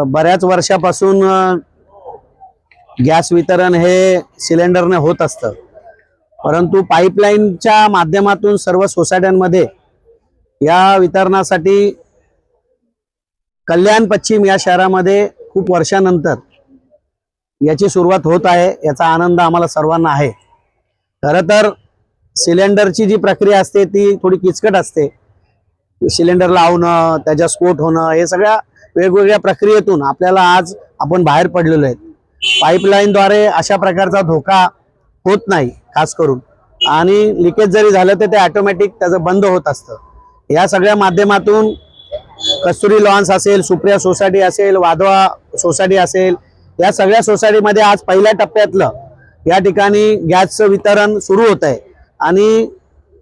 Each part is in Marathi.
बऱ्याच वर्षापासून गॅस वितरण हे सिलेंडरने होत असतं, परंतु पाईपलाईनच्या माध्यमातून सर्व सोसायट्यांमध्ये या वितरणासाठी कल्याण पश्चिम या शहरामध्ये खूप वर्षानंतर याची सुरुवात होत आहे। याचा आनंद आम्हाला सर्वांना आहे। खरं तर सिलेंडरची जी प्रक्रिया असते ती थोडी किचकट असते। सिलेंडर लावणं, त्याचा स्फोट होणं, हे सगळ्या वेगवेगळ्या प्रक्रियेतून आपल्याला आज आपण बाहेर पडलेलो आहेत। पाईपलाईनद्वारे अशा प्रकारचा धोका होत नाही खास करून, आणि लिकेज जरी झालं तर ते ऑटोमॅटिक त्याचं बंद होत असतं। या सगळ्या माध्यमातून कस्तुरी लॉन्स असेल, सुप्रिया सोसायटी असेल, वाधवा सोसायटी असेल, या सगळ्या सोसायटीमध्ये आज पहिल्या टप्प्यातलं या ठिकाणी गॅसचं वितरण सुरू होत आहे। आणि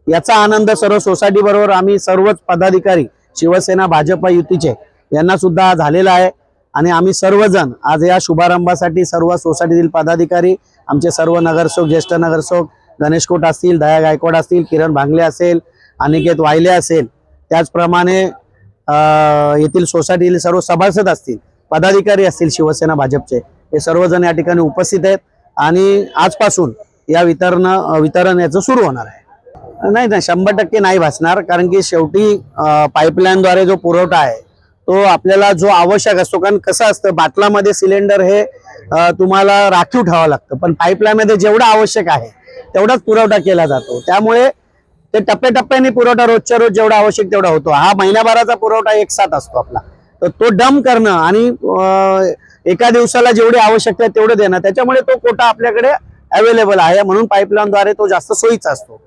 याचा आनंद सर्व सोसायटी बरोबर आम्ही सर्वच पदाधिकारी शिवसेना भाजप युतीचे यांना सुद्धा झालेला आहे। आणि आम्ही सर्वजण आज या शुभारंभासाठी सर्व सोसायटीतील पदाधिकारी, आमचे सर्व नगरसेवक, ज्येष्ठ नगरसेवक गणेश कोट असतील, दया गायकवाड असतील, किरण भांगले असेल, अनिकेत वायले असेल, त्याचप्रमाणे येथील सोसायटीतील सर्व सभासद असतील, पदाधिकारी असतील शिवसेना भाजपचे, हे सर्वजण या ठिकाणी उपस्थित आहेत। आणि आजपासून या वितरण याचं सुरू होणार आहे। नाही 100% नाही भासणार, कारण की शेवटी पाईपलाईनद्वारे जो पुरवठा आहे तो आपल्याला जो आवश्यक असतो। कारण कसं असतं, बाटलामध्ये सिलेंडर हे तुम्हाला राखीव ठेवावं लागतं, पण पाईपलाईनमध्ये जेवढं आवश्यक आहे तेवढाच पुरवठा केला जातो। त्यामुळे ते टप्प्याटप्प्याने पुरवठा रोजच्या रोज जेवढा आवश्यक तेवढा होतो। हा महिन्याभराचा पुरवठा एक साथ असतो आपला, तर तो डंप करणं आणि एका दिवसाला जेवढी आवश्यकता आहे तेवढं देणं, त्याच्यामुळे तो कोटा आपल्याकडे अवेलेबल आहे, म्हणून पाईपलाईनद्वारे तो जास्त सोयीचा असतो।